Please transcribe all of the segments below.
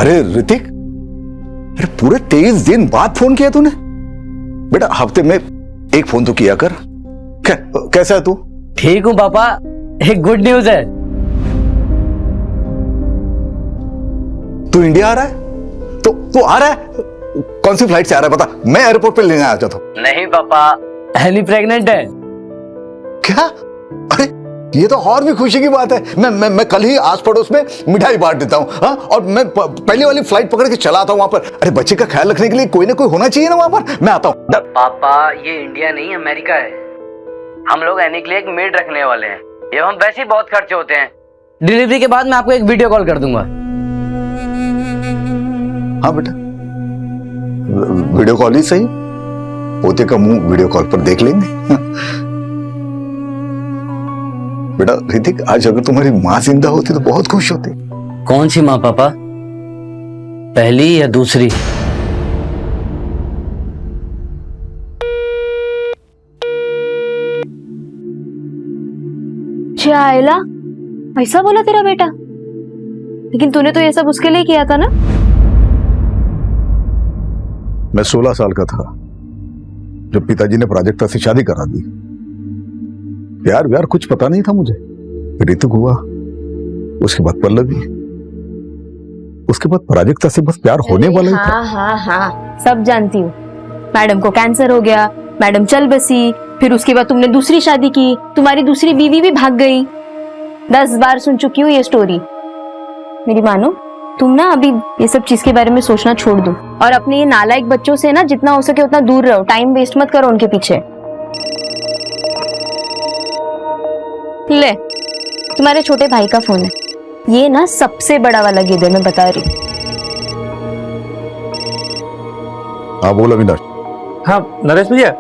अरे ऋतिक, अरे पूरे 23 दिन बाद फोन किया तूने? बेटा हफ्ते में एक फोन तो किया कर। कैसा है तू? ठीक हूँ पापा, एक गुड न्यूज है। तू इंडिया आ रहा है? तो तू आ रहा है? कौन सी फ्लाइट से आ रहा है बता, मैं एयरपोर्ट पे लेने आ जाता हूँ। नहीं पापा, एली प्रेग्नेंट है। क्या? अरे ये तो और भी खुशी की बात है। मैं कल ही आस पड़ोस में मिठाई बांट देता हूँ। हाँ, और मैं पहली वाली फ्लाइट पकड़ के चला आता हूँ वहां पर। अरे बच्चे का ख्याल रखने के लिए कोई ना कोई होना चाहिए ना वहां पर। मैं आता हूँ। पापा ये इंडिया नहीं अमेरिका है। हम लोग एनी के लिए एक मेड रखने वाले हैं। ये हम वैसे ही बहुत खर्चे होते हैं। डिलीवरी के बाद मैं आपको एक वीडियो कॉल कर दूंगा। हाँ बेटा, वीडियो कॉल ही सही। पोते का मुंह वीडियो कॉल पर देख लेंगे। बेटा ऋतिक, आज अगर तुम्हारी माँ जिंदा होती तो बहुत खुश होती। कौन सी माँ पापा, पहली या दूसरी? आयला, ऐसा बोला तेरा बेटा? लेकिन तूने तो ये सब उसके लिए किया था ना? मैं 16 साल का था जब पिताजी ने प्राजक्ता से शादी करा दी। प्यार व्यार कुछ पता नहीं था मुझे। ऋतुक हुआ, उसके बाद पल्लवी, उसके बाद प्राजक्ता से बस प्यार होने वाला ही था। हाँ, सब जानती हूँ। मैडम को कैंसर हो गया, मैडम चल बसी, फिर उसके बाद तुमने दूसरी शादी की, तुम्हारी दूसरी बीवी भी भाग गई। 10 बार सुन चुकी हूँ ये स्टोरी। मेरी मानो, तुम ना अभी ये सब चीज के बारे में सोचना छोड़ दो और अपने ये नालायक बच्चों से ना जितना हो सके उतना दूर रहो। टाइम वेस्ट मत करो उनके पीछे। ले, तुम्हारे छोटे भाई का फोन है। ये ना सबसे बड़ा वाला गिद्ध है, मैं बता रही हूँ। हाँ बोल अविनाश। हाँ नरेश भैया,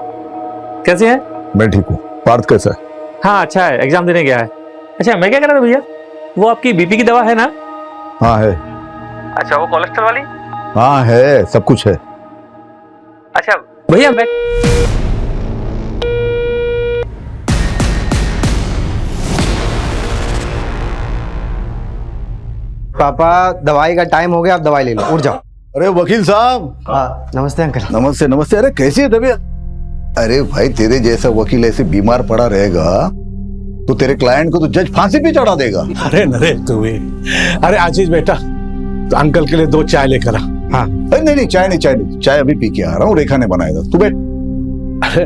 कैसे हैं? मैं ठीक हूँ। पार्थ कैसा है? हाँ अच्छा है, एग्जाम देने गया है। अच्छा मैं क्या कह रहा था भैया, वो आपकी बीपी की दवा है ना? हाँ है। अच्छा वो कोलेस्ट्रॉल वाली? हाँ है, सब कुछ है। अच्छा भैया मैं पापा दवाई का टाइम हो गया, आप दवाई ले लो, उठ जाओ। अरे वकील साहब। हाँ नमस्ते अंकल। नमस्ते नमस्ते। अरे कैसी है तबीयत? अरे भाई तेरे जैसा वकील ऐसे बीमार पड़ा रहेगा तो तेरे क्लाइंट को तो जज फांसी पे चढ़ा देगा। अरे नरेश तू भी। अरे आशीष बेटा, तो अंकल के लिए 2 चाय लेकर आ। हाँ नहीं चाय अभी पी के आ रहा हूँ। रेखा ने बनाया था, तू बैठ। अरे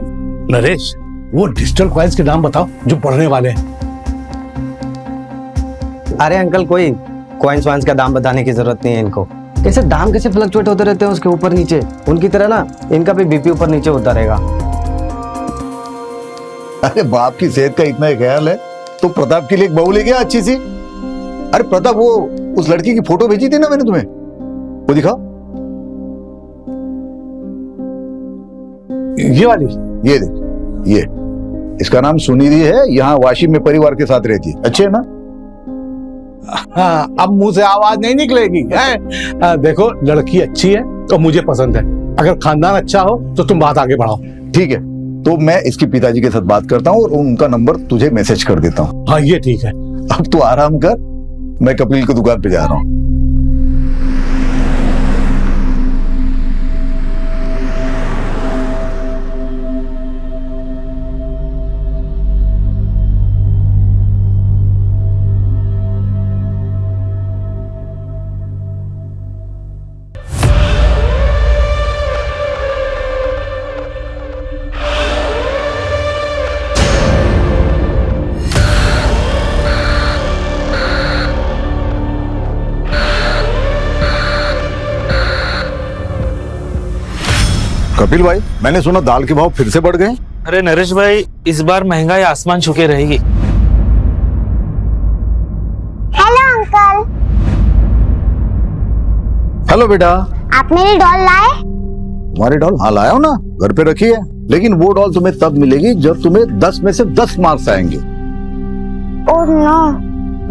नरेश, वो डिजिटल कॉइन्स के नाम बताओ जो पढ़ने वाले हैं। अरे अंकल, कोई कॉइन्स वाइन्स का दाम बताने की जरूरत नहीं है इनको। कैसे दाम कैसे फ्लक्चुएट होते रहते हैं उसके ऊपर नीचे, उनकी तरह ना इनका भी बीपी ऊपर नीचे होता रहेगा। अरे बाप की सेहत का इतना ही ख्याल है तो प्रताप के लिए एक बहू ले गया अच्छी सी। अरे प्रताप, वो उस लड़की की फोटो भेजी थी ना मैंने तुम्हें, वो दिखाओ। ये वाली? ये देख, ये इसका नाम सुनिधि है। यहाँ वाशी में परिवार के साथ रहती है। अच्छे है ना? हाँ, अब मुंह से आवाज नहीं निकलेगी है? देखो लड़की अच्छी है तो मुझे पसंद है। अगर खानदान अच्छा हो तो तुम बात आगे बढ़ाओ। ठीक है, तो मैं इसके पिताजी के साथ बात करता हूँ और उनका नंबर तुझे मैसेज कर देता हूँ। हाँ ये ठीक है। अब तू आराम कर, मैं कपिल की दुकान पे जा रहा हूँ। कपिल भाई, मैंने सुना दाल के भाव फिर से बढ़ गए। अरे नरेश भाई, इस बार महंगाई आसमान छूके रहेगी। Hello uncle. हेलो बेटा। आप मेरी डॉल लाए? तुम्हारी डॉल? हाँ लाया हूँ ना, घर पे रखी है। लेकिन वो डॉल तुम्हें तब मिलेगी जब तुम्हें 10 में से 10 मार्क्स आएंगे। ओह नो,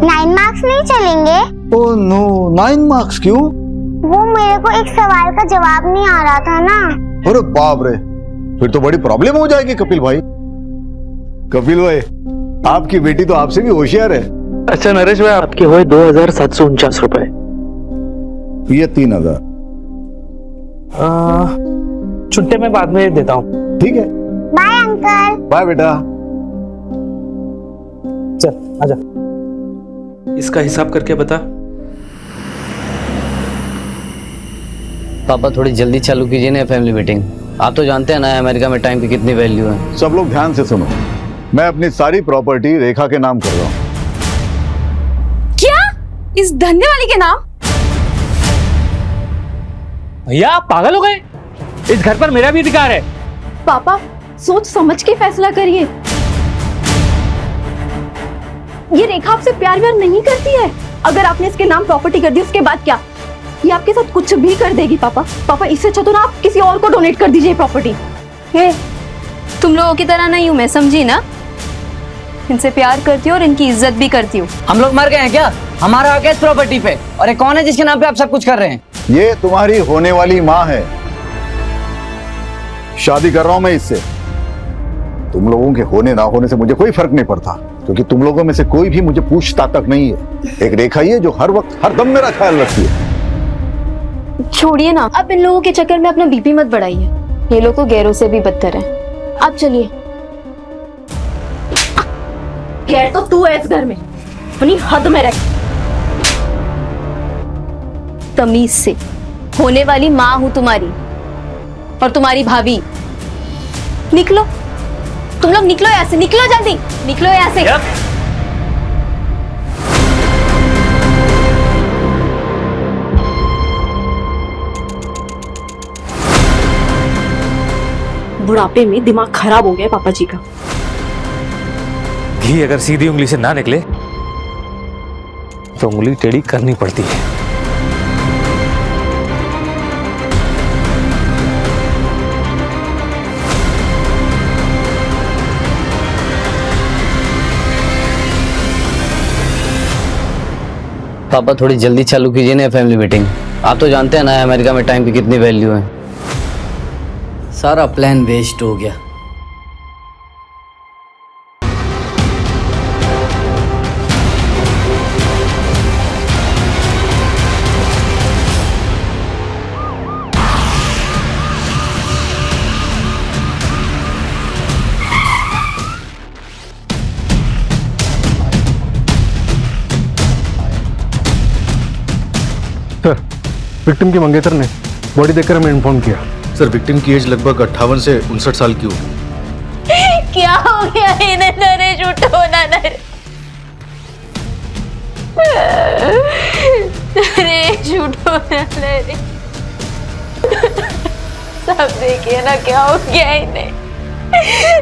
9 मार्क्स नहीं चलेंगे? ओह नो, 9 मार्क्स क्यों? वो मेरे को एक सवाल का जवाब नहीं आ रहा था ना। अरे बाप रे, फिर तो बड़ी प्रॉब्लम हो जाएगी कपिल भाई। कपिल भाई, आपकी बेटी तो आपसे भी होशियार है। अच्छा नरेश भाई, आपके हुए 2749 रुपए। ये 3,000। छुट्टे में बाद में देता हूँ। ठीक है, बाय अंकल। बाय बेटा। चल आजा। इसका हिसाब करके बता। पापा थोड़ी जल्दी चालू कीजिए ना फैमिली मीटिंग। आप तो जानते हैं ना अमेरिका में टाइम की कितनी वैल्यू है। सब लोग ध्यान से सुनो, मैं अपनी सारी प्रॉपर्टी रेखा के नाम कर रहा हूँ। क्या? इस धंधे वाली के नाम? भैया आप पागल हो गए? इस घर पर मेरा भी अधिकार है। पापा सोच समझ के फैसला करिए। ये रेखा आपसे प्यार व्यार नहीं करती है। अगर आपने इसके नाम प्रॉपर्टी कर दी उसके बाद क्या? ये आपके साथ कुछ भी कर देगी पापा। पापा इससे अच्छा तो ना आप किसी और को डोनेट कर दीजिए प्रॉपर्टी। तुम लोगों की तरह नहीं हूं मैं, समझी ना? इनसे प्यार करती हूँ और इनकी इज्जत भी करती हूँ। हम लोग मर गए हैं क्या? हमारा हक है इस प्रॉपर्टी पे। और ये कौन है जिसके नाम पे आप सब कुछ कर रहे हैं? ये तुम्हारी होने वाली माँ है। शादी कर रहा हूं मैं इससे। तुम लोगों के होने ना होने से मुझे कोई फर्क नहीं पड़ता, क्योंकि तुम लोगों में से कोई भी मुझे पूछता तक नहीं है। एक रेखा ही है जो हर वक्त हर दम मेरा ख्याल रखती है। छोड़िए ना, अब इन लोगों के चक्कर में अपना बीपी मत बढ़ाइए। ये लोग तो गैरों से भी बदतर हैं। आप चलिए। गैर तो तू है इस घर में, अपनी हद में रह। तमीज से। होने वाली माँ हूं तुम्हारी और तुम्हारी भाभी। निकलो, तुम लोग निकलो यहाँ से, निकलो जल्दी, निकलो यहाँ से। बुढ़ापे में दिमाग खराब हो गया पापा जी का। घी अगर सीधी उंगली से ना निकले तो उंगली टेढ़ी करनी पड़ती है। पापा थोड़ी जल्दी चालू कीजिए ना फैमिली मीटिंग। आप तो जानते हैं ना अमेरिका में टाइम की कितनी वैल्यू है। सारा प्लान वेस्ट हो गया। सर, विक्टिम की मंगेतर ने बॉडी देखकर हमें इन्फॉर्म किया। सर, विक्टिम की एज लगभग 58 से 59 साल की होगी। क्या हो गया इन्हें? नरेश उठो ना नरेश, उठो ना नरेश। सब देखिए ना क्या हो गया इन्हें।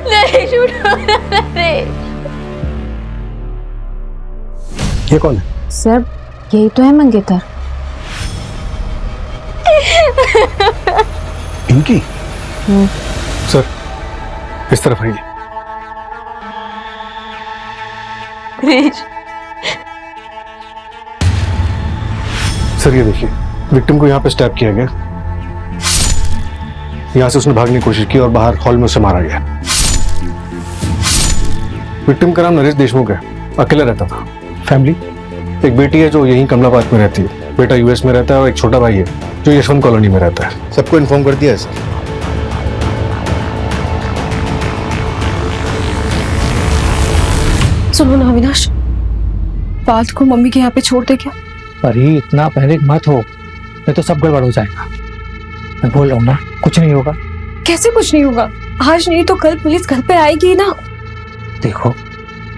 नरेश उठो ना नरेश। ये कौन है? सर यही तो है मंगेतर। इनकी? सर इस तरफ आइए। सर ये देखिए, विक्टिम को यहाँ पे स्टैब किया गया। यहाँ से उसने भागने की कोशिश की और बाहर हॉल में उसे मारा गया। विक्टिम का नाम नरेश देशमुख है, अकेला रहता था। फैमिली, एक बेटी है जो यहीं कमलाबाद में रहती है, बेटा यूएस में रहता है और एक छोटा भाई है जो यशवंत कॉलोनी में रहता है। सबको इन्फॉर्म कर दिया है सर। सुनो ना अविनाश, बात को मम्मी के यहाँ पे छोड़ दे क्या? अरे इतना पैनिक मत हो, नहीं तो सब गड़बड़ हो जाएगा। मैं बोल रहा हूँ ना, कुछ नहीं होगा। कैसे कुछ नहीं होगा? आज नहीं तो कल पुलिस घर पे आएगी ना। देखो,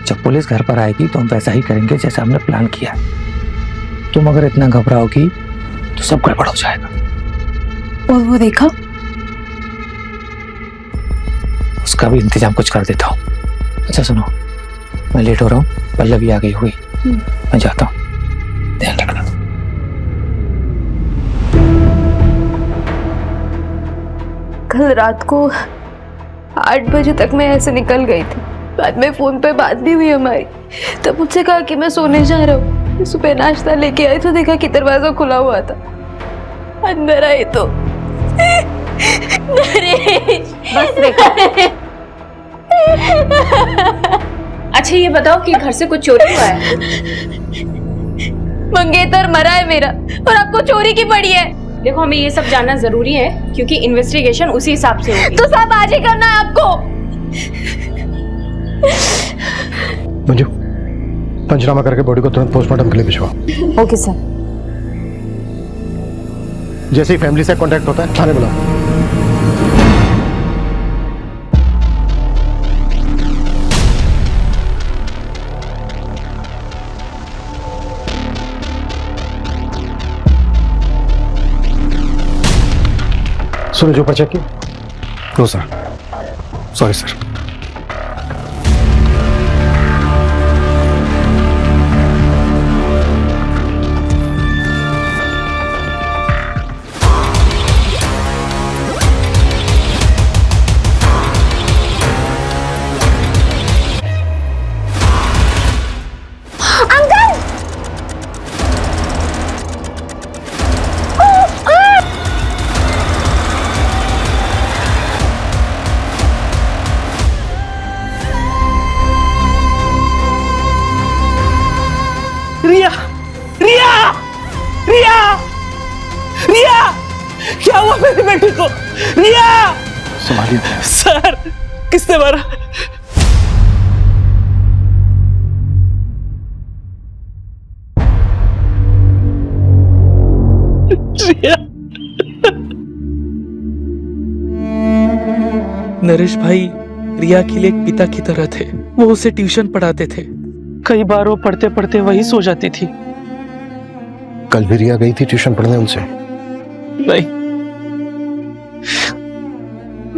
जब पुलिस घर पर आएगी तो हम वैसा ही करेंगे जैसा हमने प्लान किया। तुम अगर इतना घबराओगी तो सब गड़बड़ हो जाएगा। और वो देखा, उसका भी इंतजाम कुछ कर देता हूँ। अच्छा सुनो, मैं लेट हो रहा हूँ, पल्लवी आ गई हुई, मैं जाता हूँ, ध्यान रखना। कल रात को 8 बजे तक मैं ऐसे निकल गई थी। बाद में फोन पे बात भी हुई हमारी। तब मुझसे कहा कि मैं सोने जा रहा हूँ। सुबह नाश्ता लेके आई तो देखा कि दरवाजा खुला हुआ था। अंदर आई तो नरेश। बस रेखा। अच्छा ये बताओ कि घर से कुछ चोरी हुआ है? मंगेतर मरा है मेरा और आपको चोरी की पड़ी है। देखो हमें ये सब जानना जरूरी है क्योंकि इन्वेस्टिगेशन उसी हिसाब से होगी। तो सब आज ही करना है आपको। मंजू, पंचनामा करके बॉडी को तुरंत पोस्टमार्टम के लिए भिजवाओ। Okay sir. जैसे ही फैमिली से कांटेक्ट होता है थाने बुलाओ। सूरज ऊपर चेक किया? No sir, sorry sir. Riya, Riya, Riya, Riya, क्या हुआ मेरी बेटी को? रिया, संभालिए सर, किसने मारा? रिया, नरेश भाई रिया के लिए एक पिता की तरह थे। वो उसे ट्यूशन पढ़ाते थे। कई बार वो पढ़ते पढ़ते वही सो जाती थी। कल भी रिया गई थी ट्यूशन पढ़ने उनसे? नहीं,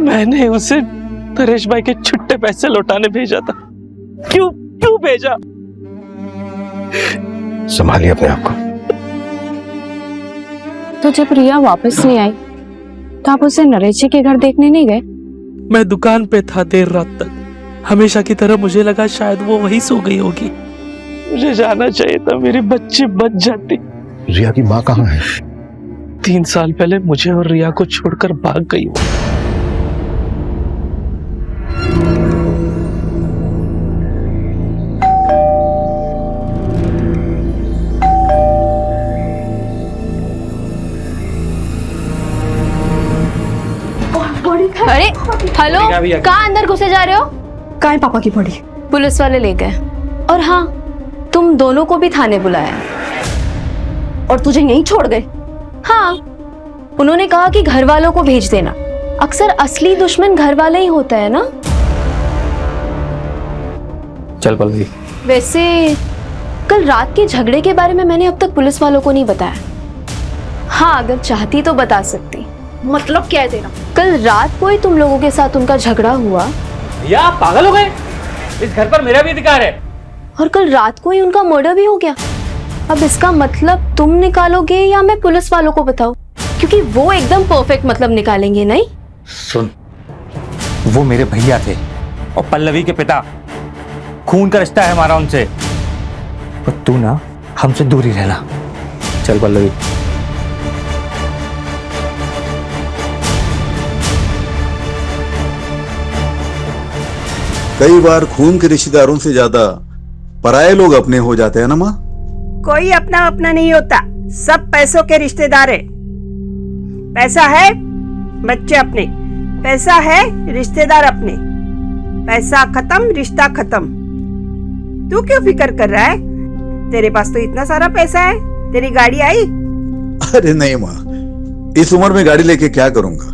मैंने उसे नरेश भाई के छुट्टे पैसे लौटाने भेजा था। क्यों क्यों भेजा? संभालिए अपने आप को। तो जब रिया वापस नहीं आई तो आप उसे नरेश जी के घर देखने नहीं गए? मैं दुकान पे था देर रात तक। हमेशा की तरह मुझे लगा शायद वो वही सो गई होगी। मुझे जाना चाहिए था, मेरी बच्ची बच जाती। रिया की माँ कहाँ है? 3 साल पहले मुझे और रिया को छोड़कर भाग गई। अरे हेलो, कहाँ अंदर घुसे जा रहे हो? कहाँ है पापा की बॉडी? पुलिस वाले ले गए। और हाँ, तुम दोनों को भी थाने बुलाया। और तुझे यहीं छोड़ गए? हाँ, उन्होंने कहा कि घर वालों को भेज देना। अक्सर असली दुश्मन घर वाले ही होता है ना। चल पल्लवी। वैसे कल रात के झगड़े के बारे में मैंने अब तक पुलिस वालों को नहीं बताया। हाँ, अगर चाहती तो बता सकती। मतलब क्या है तेरा? कल रात को ही तुम लोगों के साथ उनका झगड़ा हुआ। या आप पागल हो गए? इस घर पर मेरा भी अधिकार है। और कल रात को ही उनका मर्डर भी हो गया। अब इसका मतलब तुम निकालोगे या मैं पुलिस वालों को बताऊं? क्योंकि वो एकदम परफेक्ट मतलब निकालेंगे नहीं। सुन, वो मेरे भैया थे और पल्लवी के पिता। खून का रिश्ता है हमारा उनसे। और तू ना हमसे दूर ही रहना। चल पल्लवी। कई बार खून के रिश्तेदारों से ज्यादा पराये लोग अपने हो जाते हैं ना माँ। कोई अपना अपना नहीं होता, सब पैसों के रिश्तेदार है। पैसा है बच्चे अपने, पैसा है रिश्तेदार अपने। पैसा खत्म रिश्ता खत्म। तू क्यों फिक्र कर रहा है? तेरे पास तो इतना सारा पैसा है। तेरी गाड़ी आई? अरे नहीं माँ, इस उम्र में गाड़ी लेके क्या करूंगा।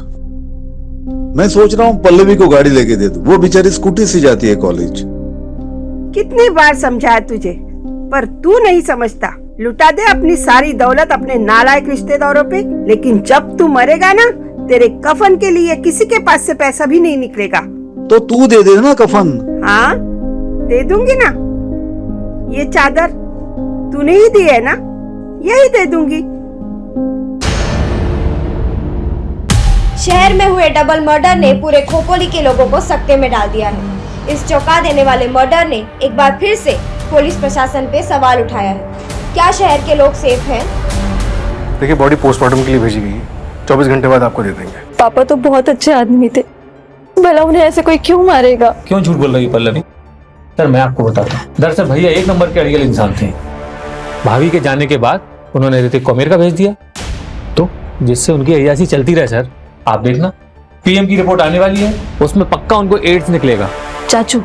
मैं सोच रहा हूँ पल्लवी को गाड़ी लेके दे दूं। वो बेचारी स्कूटी से जाती है कॉलेज। कितनी बार समझाया तुझे, पर तू नहीं समझता। लुटा दे अपनी सारी दौलत अपने नालायक रिश्तेदारों पे, लेकिन जब तू मरेगा ना, तेरे कफन के लिए किसी के पास से पैसा भी नहीं निकलेगा। तो तू दे दे ना कफन। हाँ, दे दूंगी ना। ये चादर तूने ही दी है ना, यही दे दूंगी। शहर में हुए डबल मर्डर ने पूरे खोपोली के लोगों को सकते में डाल दिया है। इस चौंका देने वाले मर्डर ने एक बार फिर से पुलिस प्रशासन पे सवाल उठाया है। क्या शहर के लोग सेफ हैं? देखिए, बॉडी पोस्टमार्टम के लिए भेजी गई है। 24 घंटे बाद आपको दे देंगे। पापा तो बहुत अच्छे आदमी थे, भला उन्हें ऐसे कोई क्यों मारेगा? क्यों झूठ बोल रही है पल्लवी? सर मैं आपको बताता हूँ, दरअसल भैया 1 नंबर के अड़ियल इंसान थे। भाभी के जाने के बाद उन्होंने ऋतिक को अमेरिका भेज दिया, तो जिससे उनकी अय्यासी चलती रहे। सर आप देखना, पीएम की रिपोर्ट आने वाली है, उसमें पक्का उनको एड्स निकलेगा। चाचू,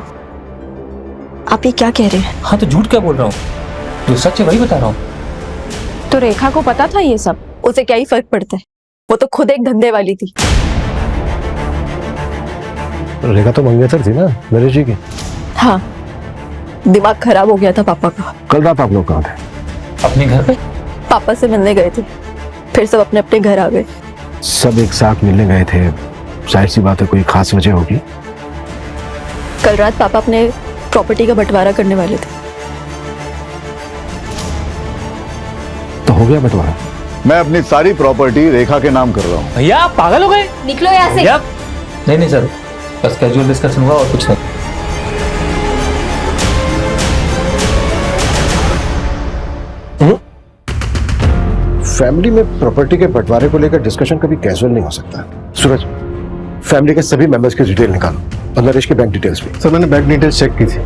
आप ये क्या कह रहे हैं? हाँ तो झूठ क्या बोल रहा हूँ, जो सच है वही बता रहा हूँ। तो रेखा को पता था ये सब? उसे क्या ही फर्क पड़ता है, वो तो खुद एक धंधे वाली थी। रेखा तो मंगेतर थी ना नरेश जी की। हाँ, दिमाग खराब हो गया था पापा का। कल रात आप लोग कहाँ थे? अपने घर पे पापा से मिलने गए थे, फिर सब अपने अपने घर आ गए। सब एक साथ मिलने गए थे, जाहिर सी बात है कोई खास वजह होगी। कल रात पापा अपने प्रॉपर्टी का बंटवारा करने वाले थे। तो हो गया बंटवारा? मैं अपनी सारी प्रॉपर्टी रेखा के नाम कर रहा हूँ। भैया आप पागल हो गए? निकलो यहाँ से। भैया नहीं सर, बस कैजुअल डिस्कशन हुआ और कुछ नहीं। फैमिली में प्रॉपर्टी के बंटवारे को लेकर डिस्कशन कभी कैजुअल नहीं हो सकता। सूरज, फैमिली के सभी मेंबर्स की डिटेल निकालो और नरेश के बैंक डिटेल्स भी। सर मैंने बैंक डिटेल्स चेक की थी,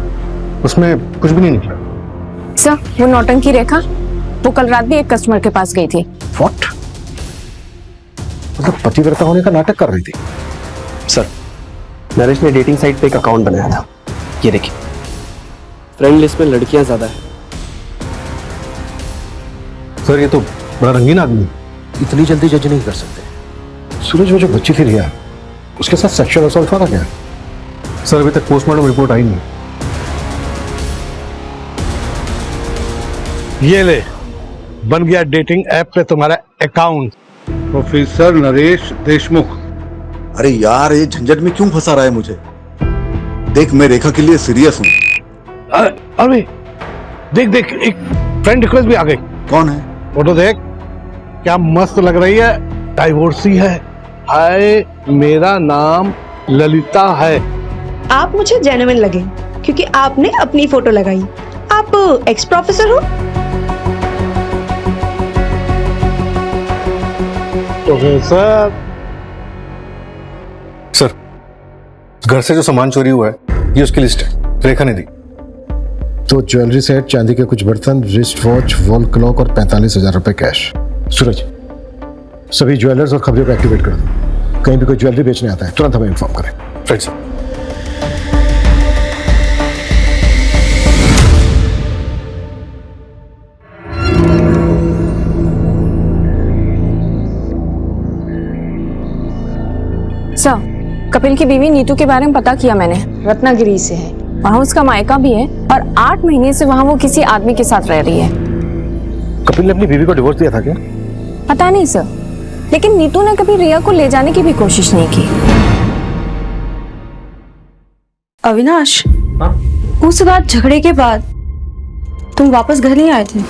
उसमें कुछ भी नहीं निकला। सर वो नौटंकी रेखा, वो कल रात भी एक कस्टमर के पास गई थी। व्हाट? मतलब पतिव्रता होने का नाटक कर रही थी? सर, नरेश ने डेटिंग साइट पे एक अकाउंट बनाया था, ये देखिए। फ्रेंड लिस्ट में लड़कियां ज्यादा है। सर ये तो बड़ा रंगीन आदमी, इतनी जल्दी जज नहीं कर सकते। सूरज, वो जो बच्ची थी रिया, उसके साथ सेक्सुअल असॉल्ट हुआ था क्या? सर अभी तक पोस्टमार्टम रिपोर्ट आई नहीं। ये ले, बन गया डेटिंग ऐप पे तुम्हारा अकाउंट। प्रोफेसर नरेश देशमुख। अरे यार, ये झंझट में क्यों फंसा रहा है मुझे? देख, मैं रेखा के लिए सीरियस हूँ। अरे देख देख, एक फ्रेंड रिक्वेस्ट भी आ गई। कौन है? फोटो देख, क्या मस्त लग रही है, डाइवोर्सी है। हाय, मेरा नाम ललिता है। आप मुझे जेन्युइन लगे क्योंकि आपने अपनी फोटो लगाई। आप एक्स प्रोफेसर हो? प्रोफेसर। सर, घर से जो सामान चोरी हुआ है ये उसकी लिस्ट है, रेखा ने दी। तो ज्वेलरी सेट, चांदी के कुछ बर्तन, रिस्ट वॉच, वॉल क्लॉक और 45,000 रुपए कैश। सूरज, सभी ज्वेलर्स और खबरों को एक्टिवेट कर दो। कहीं भी कोई ज्वेलरी बेचने आता है तुरंत हमें इन्फॉर्म करें। Right sir. सर, कपिल की बीवी नीतू के बारे में पता किया मैंने। रत्नागिरी से है। वहाँ उसका मायका भी है और 8 महीने से वहाँ वो किसी आदमी के साथ रह रही है। कपिल ने अपनी बीवी को डिवोर्स दिया था क्या? पता नहीं सर, लेकिन नीतू ने कभी रिया को ले जाने की भी कोशिश नहीं की। अविनाश, हाँ? उस रात झगड़े के बाद तुम वापस घर नहीं आए थे?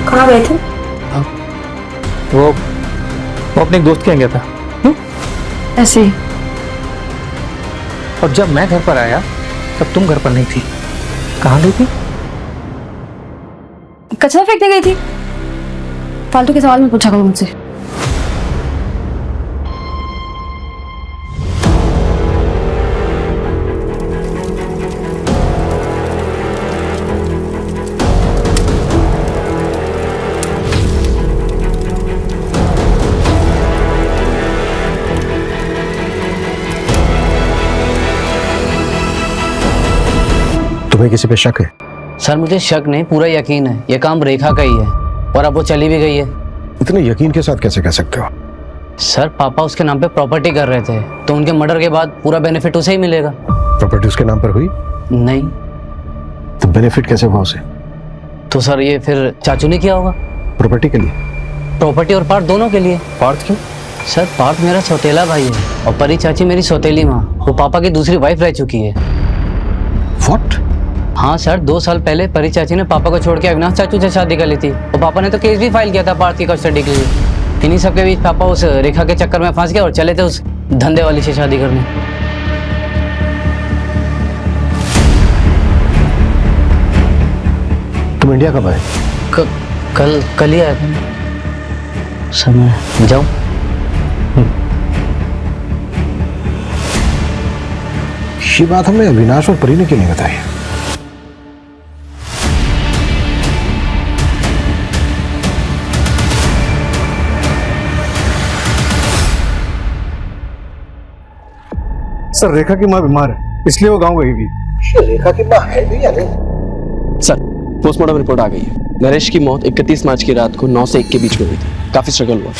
कहाँ गए थे? वो अपने एक दोस्त के यहाँ गया था। ऐसे? और जब मैं घर पर आया तब तुम घर पर नहीं थी। कहाँ गई थी? कचरा फेंकने गई थी। फालतू के सवाल मत पूछा करो मुझसे। तुम्हें किसी पे शक है? सर मुझे शक नहीं, पूरा यकीन है, ये काम रेखा का ही है और अब वो चली भी गई है। इतने यकीन के साथ कैसे कह सकते हो? सर पापा उसके नाम पे प्रॉपर्टी कर रहे थे, तो उनके मर्डर के बाद पूरा बेनिफिट उसे ही मिलेगा। प्रॉपर्टी उसके नाम पर हुई? नहीं। तो बेनिफिट कैसे हुआ उसे? तो सर ये फिर चाचू ने किया होगा। प्रॉपर्टी के लिए? प्रॉपर्टी और पार्ट दोनों के लिए। पार्ट क्यों? सर पार्ट मेरा सौतेला भाई है और परी चाची मेरी सौतेली माँ, वो पापा की दूसरी वाइफ रह चुकी है। What? हाँ सर, 2 साल पहले परी चाची ने पापा को छोड़ के अविनाश चाचू से शादी कर ली थी और पापा ने तो केस भी फाइल किया था पार्थ की कस्टडी के लिए। इन्हीं सब के बीच पापा उस रेखा के चक्कर में फंस गए और चले थे उस धंधे वाली से शादी करने। तुम इंडिया कब आए? कल ही आया था। समय जाओ। ये बात हमने अविनाश और परी ने क्यों नहीं बताई? सर रेखा की माँ बीमार है, इसलिए वो गांव गई हुई। रेखा की माँ है भी या नहीं? सर पोस्टमार्टम रिपोर्ट आ गई है। नरेश की मौत 31 मार्च की रात को 9 से 1 के बीच में हुई थी। काफी स्ट्रगल हुआ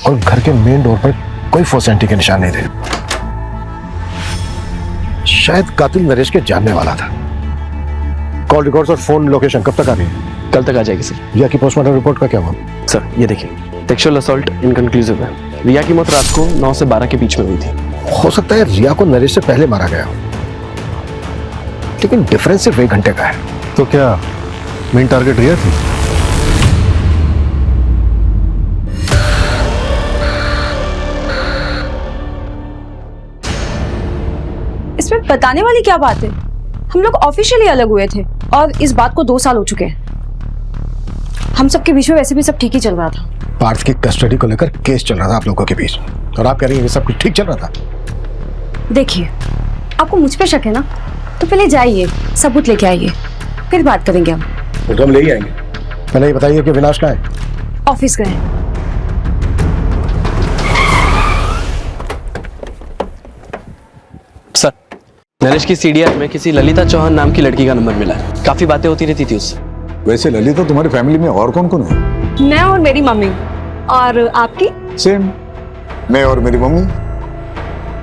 और घर के मेन डोर पर कोई फोसेंटी के निशान नहीं थे। शायद कातिल नरेश के जानने वाला था। कॉल रिकॉर्ड्स और फोन लोकेशन कब तक आ गई? कल तक आ जाएगी सर। रिया की पोस्टमार्टम रिपोर्ट का क्या हुआ? सर ये देखिए, सेक्सुअल असॉल्ट इनकंक्लूसिव है। रिया की मौत रात को 9 से 12 के बीच में हुई थी। हो सकता है रिया को नरेश से पहले मारा गया हो, लेकिन डिफरेंस सिर्फ 1 घंटे का है। तो क्या मेन टारगेट रिया थी? इसमें बताने वाली क्या बात है? हम लोग ऑफिशियली अलग हुए थे और इस बात को 2 साल हो चुके हैं। हम सबके बीच में वैसे भी सब ठीक ही चल रहा था। पार्थ की कस्टडी को लेकर केस चल रहा था आप लोगों के बीच, और आप कह रही हैं कि सब कुछ ठीक चल रहा था। देखिए, आपको मुझ पे शक है ना, तो पहले जाइए सबूत लेके आइए, फिर बात करेंगे हम। तो हम ले ही आएंगे। पहले ये बताइए कि विनाश कहाँ है? ऑफिस गए। सर नरेश की सीडीआर में किसी ललिता चौहान नाम की लड़की का नंबर मिला है। काफी बातें होती रहती थी उससे। वैसे ललिता तुम्हारी फैमिली में और कौन कौन है? मैं और मेरी मम्मी। और आपकी? सेम, मैं और मेरी मम्मी।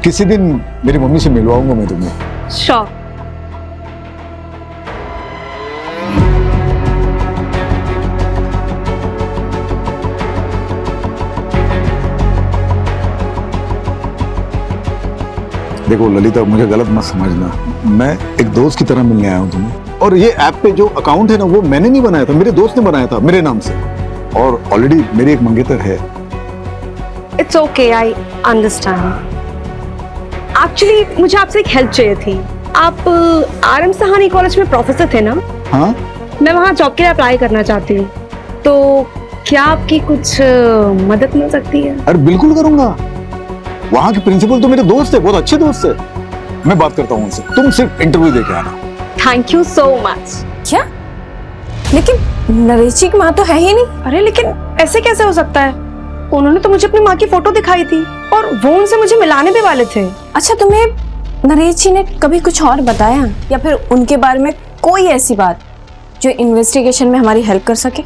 किसी दिन मेरी मम्मी से मिलवाऊंगा मैं तुम्हें। श्योर। देखो ललिता, मुझे गलत मत समझना, मैं एक दोस्त की तरह मिलने आया हूँ तुम्हें। और ये ऐप पे जो अकाउंट है ना, वो मैंने नहीं बनाया था, मेरे दोस्त ने बनाया था मेरे नाम से। और ऑलरेडी मेरी एक मंगेतर है। It's okay, I understand. Actually मुझे आपसे एक हेल्प चाहिए थी। आप RM सहानी कॉलेज में प्रोफेसर थे ना? हाँ, मैं वहाँ जॉब के लिए अप्लाई करना चाहती हूँ, तो क्या आपकी कुछ मदद मिल सकती है? अरे बिल्कुल करूंगा। वहाँ के प्रिंसिपल तो मेरे दोस्त है, बहुत अच्छे दोस्त है। मैं बात करता हूँ उनसे, तुम सिर्फ इंटरव्यू देके आना। Thank you so much. क्या? लेकिन नरेश जी की माँ तो है ही नहीं। अरे लेकिन ऐसे कैसे हो सकता है? उन्होंने तो मुझे अपनी माँ की फोटो दिखाई थी और वो उनसे मुझे मिलाने भी वाले थे। अच्छा, तुम्हें नरेश जी ने कभी कुछ और बताया या फिर उनके बारे में कोई ऐसी बात जो इन्वेस्टिगेशन में हमारी हेल्प कर सके?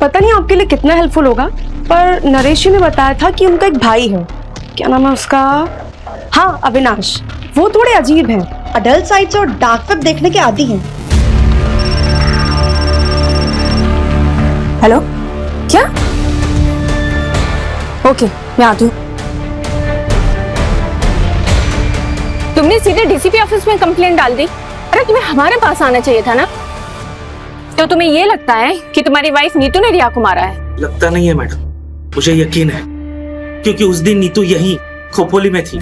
पता नहीं आपके लिए कितना हेल्पफुल होगा, पर नरेश जी ने बताया था कि उनका एक भाई है। क्या नाम है उसका? हाँ, अविनाश। वो थोड़े अजीब हैं, अडल्ट साइट्स और डार्क वेब देखने के आदी हैं। हेलो, क्या? ओके, मैं आती हूँ। तुमने सीधे डीसीपी ऑफिस में कंप्लेंट डाल दी? अरे तुम्हें हमारे पास आना चाहिए था ना। तो तुम्हें ये लगता है कि तुम्हारी वाइफ नीतू ने रिया को मारा है? लगता नहीं है मैडम, मुझे यकीन है, क्योंकि उस दिन नीतू यहीं खोपोली में थी।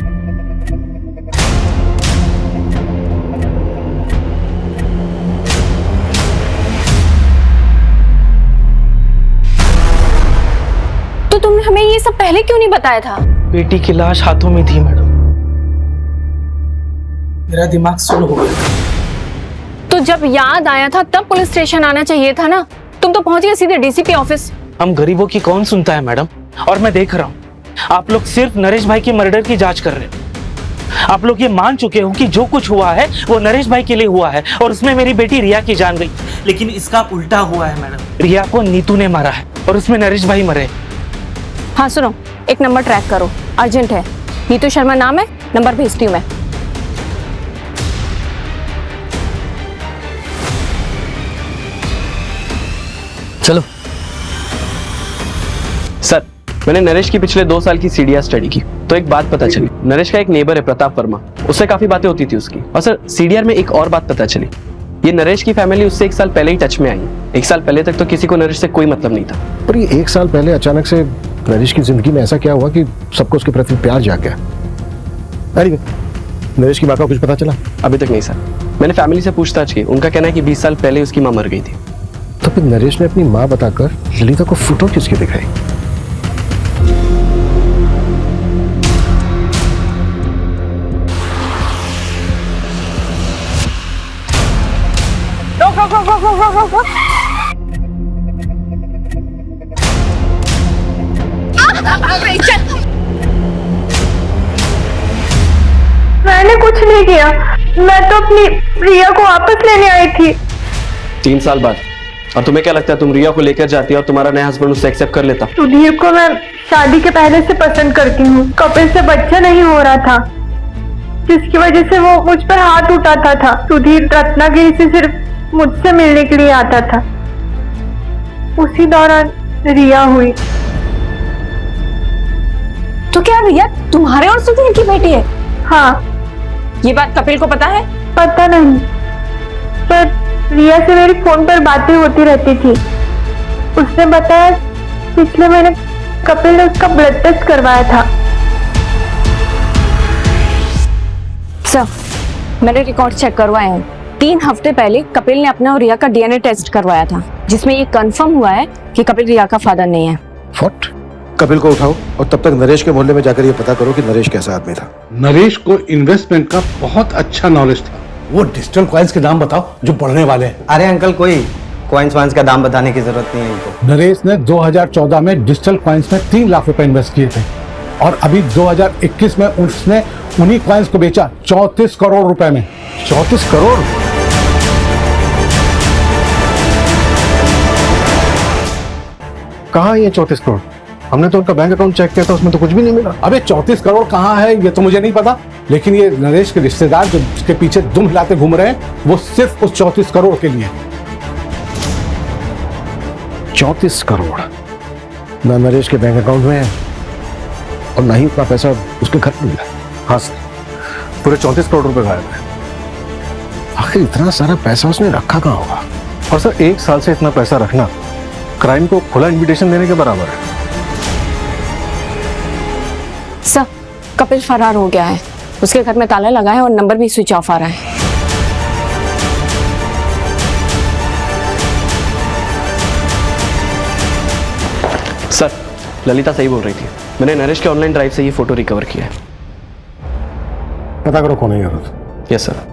तो तुमने हमें ये सब पहले क्यों नहीं बताया था? बेटी की लाश हाथों में थी मैडम, मेरा दिमाग सुन्न हो गया था। तो जब याद आया था तब पुलिस स्टेशन आना चाहिए था ना। तुम तो पहुंच गए सीधे डीसीपी ऑफिस। हम गरीबों की कौन सुनता है मैडम, और मैं देख रहा हूँ आप लोग सिर्फ नरेश भाई के मर्डर की जांच कर रहे हो। आप लोग ये मान चुके हो कि जो कुछ हुआ है वो नरेश भाई के लिए हुआ है और उसमें मेरी बेटी रिया की जान गई। लेकिन इसका उल्टा हुआ है मैडम, रिया को नीतू ने मारा है और उसमें नरेश भाई मरे। हाँ सुनो, एक नंबर ट्रैक करो, अर्जेंट है। नीतू शर्मा नाम है, नंबर भेजती हूँ मैं। चलो। सर मैंने नरेश की पिछले 2 साल की सीडीआर स्टडी की, तो एक बात पता चली। नरेश का एक नेबर है प्रताप वर्मा, उससे काफी बातें होती थी उसकी। और सर सीडीआर में एक और बात पता चली, ये नरेश की फैमिली उससे 1 साल पहले ही टच में आई। 1 साल पहले तक तो किसी को नरेश से कोई मतलब नहीं था। पर ये 1 साल पहले अचानक से नरेश की जिंदगी में ऐसा क्या हुआ कि सबको उसके प्रति प्यार जाग गया? अरे नरेश की माँ का कुछ पता चला? अभी तक नहीं सर, मैंने फैमिली से पूछताछ की। उनका कहना है कि 20 साल पहले उसकी माँ मर गई थी। तो फिर नरेश ने अपनी माँ बताकर ललिता को फोटो किसकी दिखाई? मैंने कुछ नहीं किया, मैं तो अपनी रिया को वापस लेने आई थी। 3 साल बाद, और तुम्हें क्या लगता है तुम रिया को लेकर जाती और तुम्हारा नया हस्बैंड उससे एक्सेप्ट कर लेता? सुधीर को मैं शादी के पहले से पसंद करती हूँ। कपिल से बच्चा नहीं हो रहा था, जिसकी वजह से वो मुझ पर हाथ उठाता था। सुधीर रत्नागिरी से सिर्फ मुझसे मिलने के लिए आता था। उसी दौरान रिया हुई। तो क्या रिया तुम्हारे और सुधीर की बेटी है? हाँ। ये बात कपिल को पता है? पता नहीं, पर रिया से मेरी फोन पर बातें होती रहती थी। उसने बताया पिछले महीने कपिल ने उसका ब्लड टेस्ट करवाया था। सर, मैंने रिकॉर्ड चेक करवाए हैं। 3 हफ्ते पहले कपिल ने अपना और रिया का डीएनए टेस्ट करवाया था, जिसमें ये कंफर्म हुआ है कि कपिल रिया का फादर नहीं है। व्हाट? कपिल को उठाओ और तब तक नरेश के मोहल्ले में जाकर ये पता करो कि नरेश कैसा आदमी था। नरेश को इन्वेस्टमेंट का बहुत अच्छा नॉलेज था। वो डिजिटल कॉइन्स के दाम बताओ जो बढ़ने वाले हैं। अरे अंकल, कोई कॉइन्स वाइन्स का दाम बताने की जरूरत नहीं है इनको। नरेश ने 2014 में डिजिटल कॉइन्स में 3 लाख रुपए इन्वेस्ट किए थे और अभी 2021 में उसने उन्हीं कॉइन्स को बेचा 34 करोड़ रुपए में। 34 करोड़? कहाँ है ये 34 करोड़? हमने तो उनका बैंक अकाउंट चेक किया था, उसमें तो कुछ भी नहीं मिला। अबे 34 करोड़ कहाँ है ये तो मुझे नहीं पता, लेकिन ये नरेश के रिश्तेदार जो उसके पीछे दुम हिलाते घूम रहे हैं, वो सिर्फ उस 34 करोड़ के लिए। 34 करोड़ ना नरेश के बैंक अकाउंट में है और ना ही उतना पैसा उसके घर में मिला। हाँ सर, पूरे 34 करोड़ रुपए गायब है। आखिर इतना सारा पैसा उसने रखा कहाँ होगा? और सर 1 साल से इतना पैसा रखना क्राइम को खुला इन्विटेशन देने के बराबर है। सर, कपिल फरार हो गया है। उसके घर में ताला लगा है और नंबर भी स्विच ऑफ आ रहा है। सर, ललिता सही बोल रही थी। मैंने नरेश के ऑनलाइन ड्राइव से ये फोटो रिकवर किया है। पता करो कौन है ये औरत। Yes sir.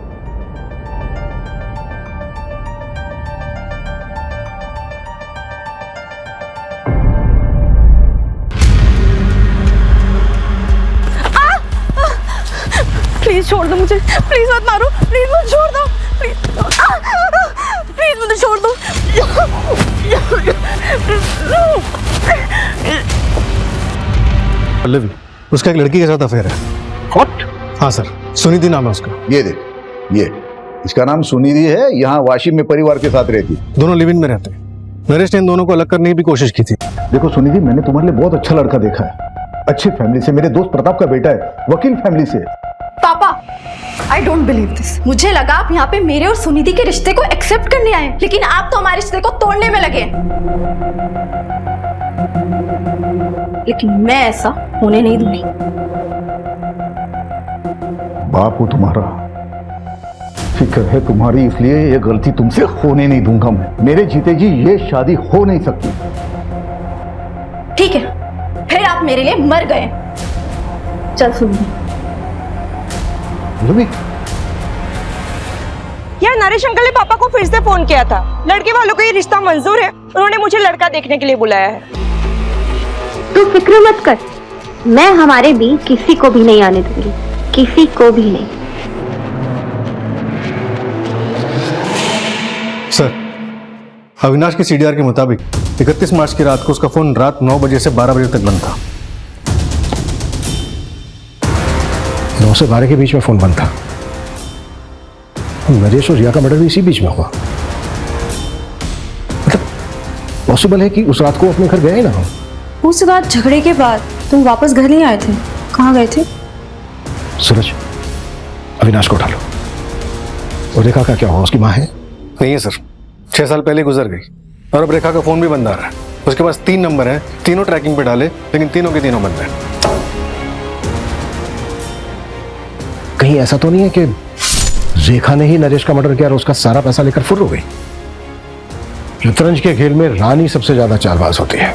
प्लीज छोड़ दो मुझे, प्लीज मत मारो, प्लीज मुझे छोड़ दो, प्लीज मुझे छोड़ दो। पल्लवी, उसका एक लड़की के साथ अफेयर है। व्हाट? हाँ सर, सुनिधि नाम है उसका। ये देख, ये इसका नाम सुनिधि है। यहाँ वाशिम में परिवार के साथ रहती। दोनों लिव इन में रहते हैं। नरेश ने इन दोनों को अलग करने की भी कोशिश की थी। देखो सुनिधि, मैंने तुम्हारे लिए बहुत अच्छा लड़का देखा है, अच्छी फैमिली से। मेरे दोस्त प्रताप का बेटा है, वकील फैमिली से। पापा, आई डोंट बिलीव दिस। मुझे लगा आप यहाँ पे मेरे और सुनिधि के रिश्ते को एक्सेप्ट करने आए, लेकिन आप तो हमारे रिश्ते को तोड़ने में लगे। लेकिन मैं ऐसा होने नहीं दूंगी। बाप हूं तुम्हारा, फिक्र है तुम्हारी, इसलिए ये गलती तुमसे होने नहीं दूंगा मैं। मेरे जीते जी ये शादी हो नहीं सकती। ठीक है, फिर आप मेरे लिए मर गए। चल सुनिधि। यार, नरेश अंकल ने पापा को फिर से फोन किया था। लड़के वालों को ये रिश्ता मंजूर है, उन्होंने मुझे लड़का देखने के लिए बुलाया है। तू फिक्र मत कर, मैं हमारे बीच किसी को भी नहीं आने दूंगी, किसी को भी नहीं। सर, अविनाश के सीडीआर के मुताबिक 31 मार्च की रात को उसका फोन रात 9 बजे से 12 बजे तक बंद था। 9 से 12 के बीच में फोन बंद था। नरेश और रिया का मर्डर भी इसी बीच में हुआ। मतलब पॉसिबल है कि उस रात को अपने घर गए ना हम। उस रात झगड़े के बाद तुम वापस घर नहीं आए थे, कहाँ गए थे? सूरज, अविनाश को उठा लो। और रेखा का क्या हुआ? उसकी माँ है? नहीं है सर, 6 साल पहले गुजर गई और अब रेखा का फोन भी बंद आ रहा है। उसके पास 3 नंबर हैं, तीनों ट्रैकिंग पे डाले, लेकिन तीनों के तीनों बंद हैं। कहीं ऐसा तो नहीं है कि रेखा ने ही नरेश का मर्डर किया और उसका सारा पैसा लेकर फुर्र हो गई? शतरंज के खेल में रानी सबसे ज्यादा चालबाज होती है।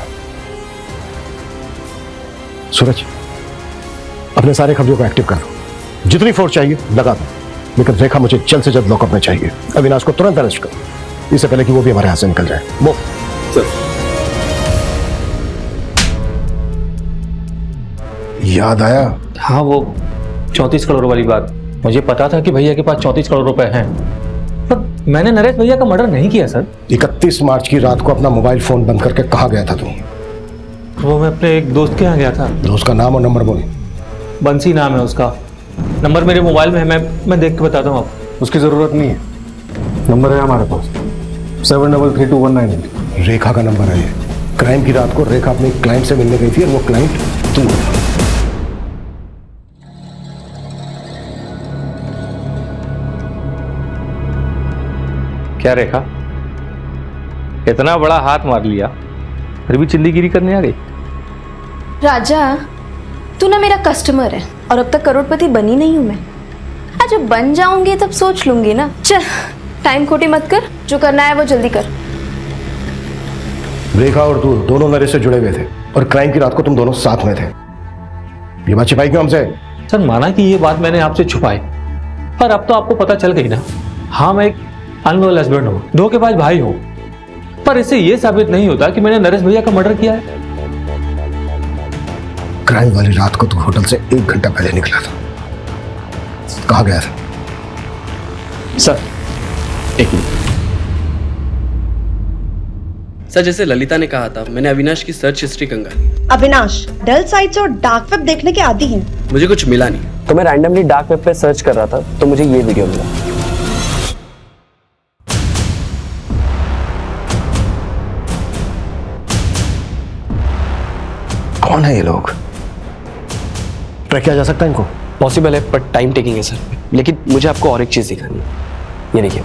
सूरज, अपने सारे खबरों को एक्टिव कर दो। जितनी फोर्स चाहिए लगा दो, लेकिन रेखा मुझे जल्द से जल्द लॉकअप में चाहिए। अविनाश को तुरंत अरेस्ट करो, इससे पहले कि वो भी हमारे हाथ से निकल जाए। वो याद आया? हाँ, वो 34 करोड़ वाली बात। मुझे पता था कि भैया के पास 34 करोड़ रुपए हैं, पर मैंने नरेश भैया का मर्डर नहीं किया सर। 31 मार्च की रात को अपना मोबाइल फोन बंद करके कहाँ गया था तू? वो मैं अपने एक दोस्त के यहाँ गया था। दोस्त का नाम और नंबर बोल। बंसी नाम है उसका, नंबर मेरे मोबाइल में है, मैं देख के बताता हूँ आपको। उसकी जरूरत नहीं है, नंबर है हमारे पास 733219। रेखा का नंबर है ये। क्राइम की रात को रेखा अपने क्लाइंट से मिलने गई थी और वो क्लाइंट तू था। क्या रेखा, इतना बड़ा हाथ मार लिया फिर भी चिल्लीगिरी करने आ गई? राजा, तू ना मेरा कस्टमर है और अब तक करोड़पति बनी नहीं हूं मैं। आज जब बन जाऊंगी तब सोच लूंगी ना। चल, टाइम खोटी मत कर, जो करना है वो जल्दी कर। रेखा और तू दोनों नरेश से जुड़े हुए थे और क्राइम की रात को तुम दोनों साथ में थे। ये बात छिपाई क्यों हमसे? सर माना कि ये बात मैंने आपसे छुपाई, पर अब तो आपको पता चल गई ना। हाँ, मैं एक अनलॉयल हस्बैंड हूँ, धोखेबाज भाई हूँ, पर इससे ये साबित नहीं होता कि मैंने नरेश भैया का मर्डर किया है। क्राइम वाली रात को तू होटल से 1 घंटा पहले निकला था, कहाँ गया था? सर एक मिनट सर, जैसे ललिता ने कहा था, मैंने अविनाश की सर्च हिस्ट्री कंगाली। अविनाश डल साइट्स और डार्क वेब देखने के आदी हैं। मुझे कुछ मिला नहीं, तो मैं रैंडमली डार्क वेब पे सर्च कर रहा था, तो मुझे ये वीडियो मिला। कौन है ये लोग? ट्रैक किया जा सकता है इनको? पॉसिबल है, पर टाइम टेकिंग है सर। लेकिन मुझे आपको और एक चीज दिखानी है। ये देखिए,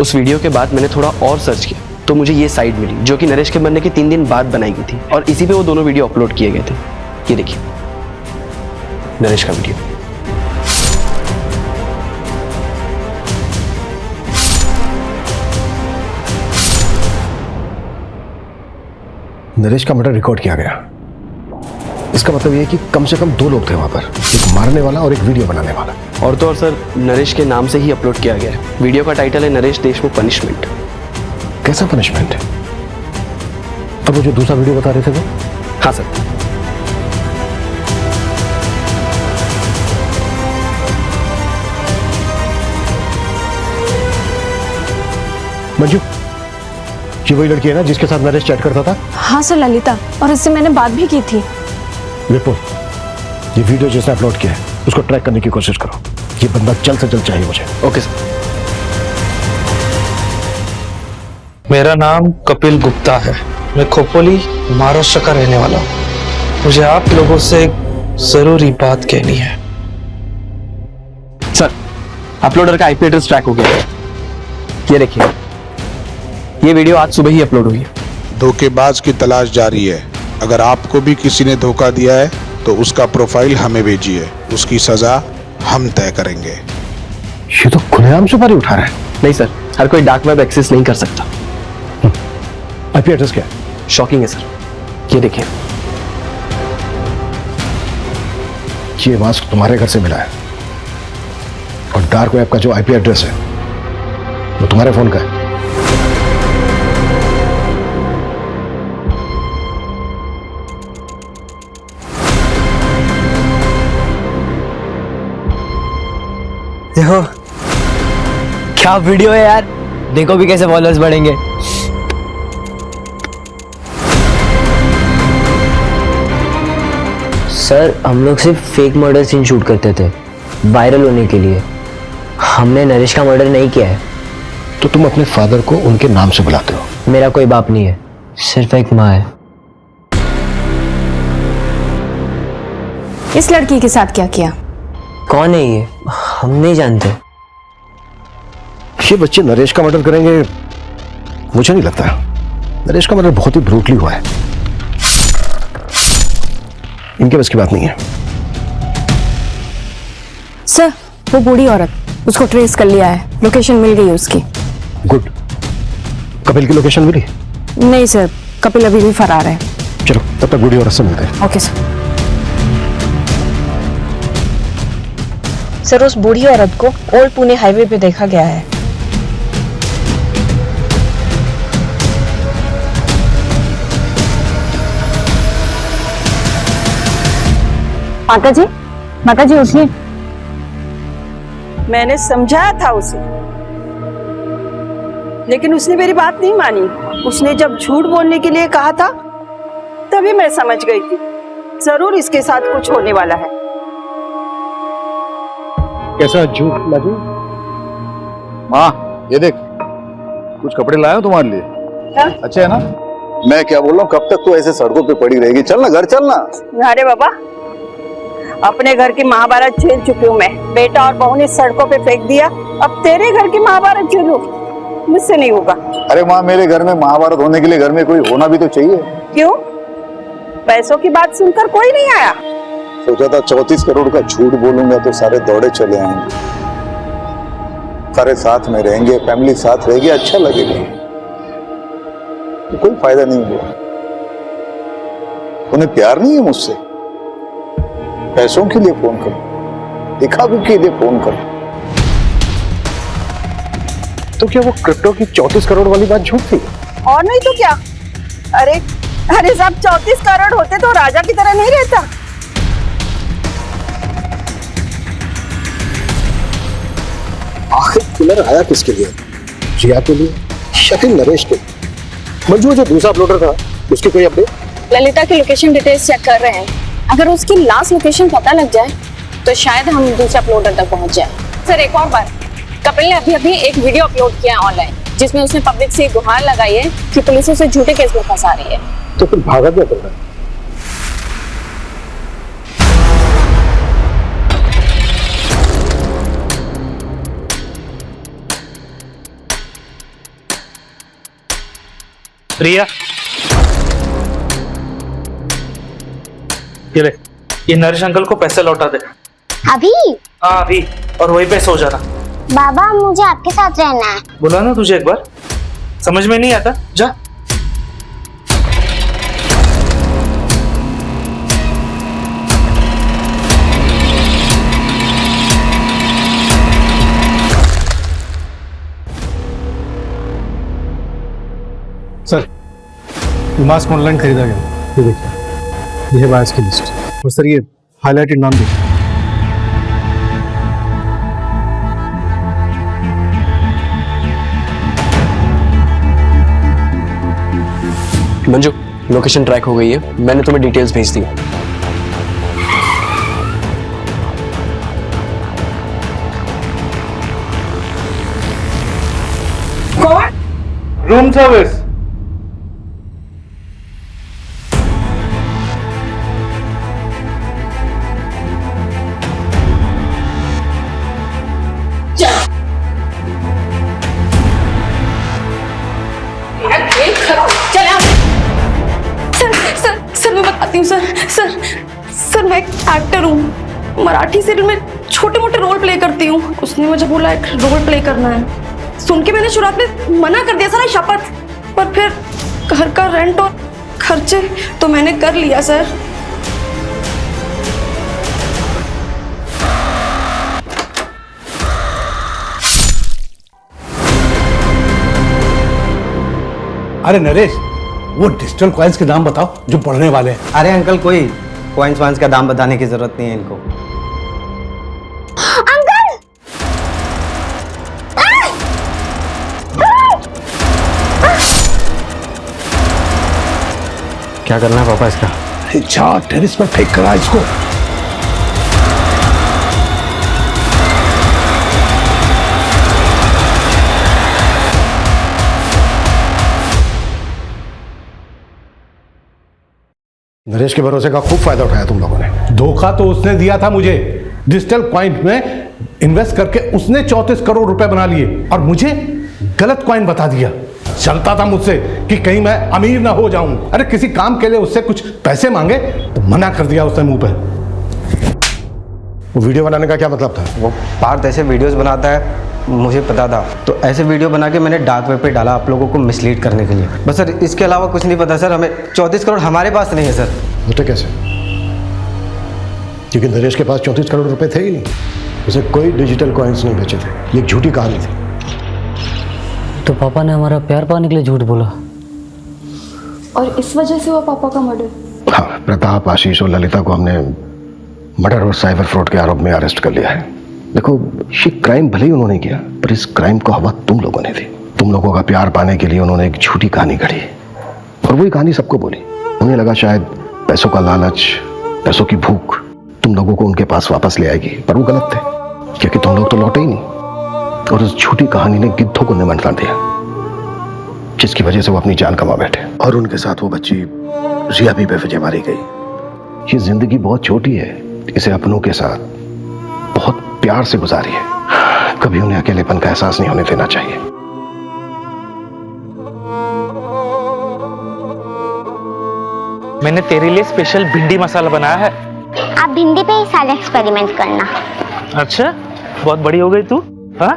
उस वीडियो के बाद मैंने थोड़ा और सर्च किया तो मुझे ये साइट मिली, जो कि नरेश के मरने के 3 दिन बाद बनाई गई थी, और इसी पे वो दोनों वीडियो अपलोड किए गए थे। ये देखिए, नरेश का वीडियो। नरेश का मर्डर रिकॉर्ड किया गया। इसका मतलब ये कि कम से कम 2 लोग थे वहां पर, एक मारने वाला और एक वीडियो बनाने वाला। और तो और सर, नरेश के नाम से ही अपलोड किया गया है। वीडियो का टाइटल है नरेश देशमुख पनिशमेंट। कैसा पनिशमेंट है? तो वो जो दूसरा वीडियो बता रहे थे वो? हाँ सर। मंजू, ये वही लड़की है ना जिसके साथ नरेश चैट करता था? हाँ सर, ललिता, और इससे मैंने बात भी की थी। विपुल, ये वीडियो जिसने अपलोड किया है उसको ट्रैक करने की कोशिश करो। ये बंदा जल्द से जल्द चाहिए मुझे। Okay sir. मेरा नाम कपिल गुप्ता है, मैं खोपोली महाराष्ट्र का रहने वाला हूँ। मुझे आप लोगों से एक जरूरी बात कहनी है। सर, अपलोडर का आईपी एड्रेस ट्रैक हो गया है। ये देखिए, ये वीडियो आज सुबह ही अपलोड हुई है। धोखेबाज की तलाश जारी है। अगर आपको भी किसी ने धोखा दिया है तो उसका प्रोफाइल हमें भेजिए, उसकी सजा हम तय करेंगे। ये तो खुलेआम सुपारी उठा रहा है। नहीं सर, हर कोई डार्क वेब एक्सेस नहीं कर सकता। आईपी एड्रेस क्या है? शॉकिंग है सर, ये देखिए। ये मास्क तुम्हारे घर से मिला है और डार्क वेब का जो आईपी एड्रेस है वो तुम्हारे फोन का है। देखो क्या वीडियो है यार, देखो भी कैसे फॉलोअर्स बढ़ेंगे। सर, हम लोग सिर्फ फेक मर्डर सीन शूट करते थे वायरल होने के लिए। हमने नरेश का मर्डर नहीं किया है। तो तुम अपने फादर को उनके नाम से बुलाते हो? मेरा कोई बाप नहीं है, सिर्फ एक माँ है। इस लड़की के साथ क्या किया? कौन है ये? हम नहीं जानते। ये बच्चे नरेश का मर्डर करेंगे मुझे नहीं लगता। नरेश का मर्डर बहुत ही ब्रूटली हुआ है, इनके बस की बात नहीं है। सर, वो बूढ़ी औरत, उसको ट्रेस कर लिया है, लोकेशन मिल गई उसकी। गुड। कपिल की लोकेशन मिली? नहीं सर, कपिल अभी भी फरार है। चलो तब तक बूढ़ी औरत से मिलते हैं। Okay sir. सर, उस बूढ़ी औरत को ओल्ड पुणे हाईवे पे देखा गया है। माता जी उठिए। मैंने समझाया था उसे, लेकिन उसने मेरी बात नहीं मानी। उसने जब झूठ बोलने के लिए कहा था तभी मैं समझ गई थी जरूर इसके साथ कुछ होने वाला है। कैसा झूठ लगी? माँ ये देख, कुछ कपड़े लाया हूं तुम्हारे लिए। क्या? अच्छे है ना? मैं क्या बोल रहा हूँ, कब तक तू ऐसे सड़कों पे पड़ी रहेगी? चल ना घर चलना। अरे बाबा, अपने घर की महाभारत झेल चुकी हूँ मैं। बेटा और बहू ने सड़कों पे फेंक दिया, अब तेरे घर की महाभारत झेलूं? मुझसे नहीं होगा। अरे माँ, मेरे घर में महाभारत होने के लिए घर में कोई होना भी तो चाहिए। क्यों? पैसों की बात सुनकर कोई नहीं आया? सोचा था 34 करोड़ का झूठ बोलूंगा तो सारे दौड़े चले आएंगे, सारे साथ में रहेंगे, फैमिली साथ रहेगी, अच्छा लगेगा। तो कोई फायदा नहीं हुआ। उन्हें प्यार नहीं है मुझसे, पैसों के लिए फोन करो, दिखावे के लिए फोन करो। तो क्या वो क्रिप्टो की 34 करोड़ वाली बात झूठ थी? और नहीं तो क्या। अरे अरे साहब, 34 करोड़ होते तो राजा की तरह नहीं रहता। आखिर किलर आया किसके लिए? जिया के लिए, शकील नरेश के लिए? मंजू जो दूसरा अपलोडर था उसकी कोई अपडेट? ललिता की लोकेशन डिटेल्स चेक कर रहे हैं। अगर उसकी लास्ट लोकेशन पता लग जाए तो शायद हम दूसरे अपलोडर तक पहुंच जाए। सर एक और बात, कपिल ने अभी एक वीडियो अपलोड किया है ऑनलाइन, जिसमें उसने पब्लिक से गुहार लगाई है कि पुलिस उसे झूठे केस में फंसा रही है। तो फिर भागा क्या कर रहा है? रिया, ये ले, ये नरेश अंकल को पैसे लौटा दे। अभी? हाँ अभी, और वहीं पे सो जाना। बाबा मुझे आपके साथ रहना है। बोला ना तुझे एक बार, समझ में नहीं आता? जा। सर, मास्क ऑनलाइन खरीदा गया। ये देखिए, ये है बायस की लिस्ट। और सर ये हाईलाइटेड नाम देखिए। मंजू, लोकेशन ट्रैक हो गई है, मैंने तुम्हें डिटेल्स भेज दी। कौन? Room service. सर मैं बताती हूँ सर मैं एक एक्टर हूँ, मराठी सीरियल में छोटे मोटे रोल प्ले करती हूँ। उसने मुझे बोला एक रोल प्ले करना है, सुन के मैंने शुरुआत में मना कर दिया था ना शपथ, पर फिर घर का रेंट और खर्चे तो मैंने कर लिया सर। अरे नरेश, वो डिजिटल कॉइन्स के दाम बताओ जो बढ़ने वाले हैं। अरे अंकल, कोई कॉइन्स वाइन्स का दाम बताने की जरूरत नहीं है इनको। अंकल! क्या करना है पापा इसका? जा टेरिस पर फेंक करा इसको। नरेश के भरोसे का खूब फायदा उठाया तुम लोगों ने। धोखा तो उसने दिया था मुझे। डिजिटल कॉइन में इन्वेस्ट करके उसने 34 करोड़ रुपए बना लिए और मुझे गलत कॉइन बता दिया। चलता था मुझसे कि कहीं मैं अमीर ना हो जाऊं। अरे किसी काम के लिए उससे कुछ पैसे मांगे तो मना कर दिया उसने मुंह पे। वो वीडियो बनाने का क्या मतलब था? वो पार्थ ऐसे वीडियोस बनाता है, मुझे पता था, तो ऐसे वीडियो बना के मैंने डार्क वेब पे डाला आप लोगों को मिसलीड करने के लिए। बस सर, इसके अलावा कुछ नहीं पता सर। हमें 34 करोड़ हमारे पास नहीं है सर। होते कैसे? क्योंकि नरेश के पास 34 करोड़ रुपए थे ही नहीं, उसे कोई डिजिटल कॉइन्स नहीं बेचे थे। ये एक झूठी कहानी थी। तो पापा ने हमारा प्यार पाने के लिए झूठ बोला, और इस वजह से हुआ पापा का मर्डर। हाँ, प्रताप, आशीष और ललिता को हमने मर्डर और साइबर फ्रॉड के आरोप में अरेस्ट कर लिया है। देखो, ये क्राइम भले ही उन्होंने किया, पर इस क्राइम को हवा तुम लोगों ने दी। तुम लोगों का प्यार पाने के लिए उन्होंने एक झूठी कहानी गढ़ी और वही कहानी सबको बोली। उन्हें लगा शायद पैसों का लालच, पैसों की भूख तुम लोगों को उनके पास वापस ले आएगी, पर वो गलत थे, क्योंकि तुम लोग तो लौटे ही नहीं। और उस झूठी कहानी ने गिद्धों को निमंत्रण दिया, जिसकी वजह से वो अपनी जान गंवा बैठे। और उनके साथ वो बच्ची रिया भी बेवजह मारी गई। ये जिंदगी बहुत छोटी है, इसे अपनों के साथ बहुत प्यार से गुजारी है। कभी उन्हें अकेलेपन का एहसास नहीं होने देना चाहिए। मैंने तेरे लिए स्पेशल भिंडी मसाला बनाया है। आप भिंडी पे ही सारे एक्सपेरिमेंट करना। अच्छा, बहुत बड़ी हो गई तू। हाँ,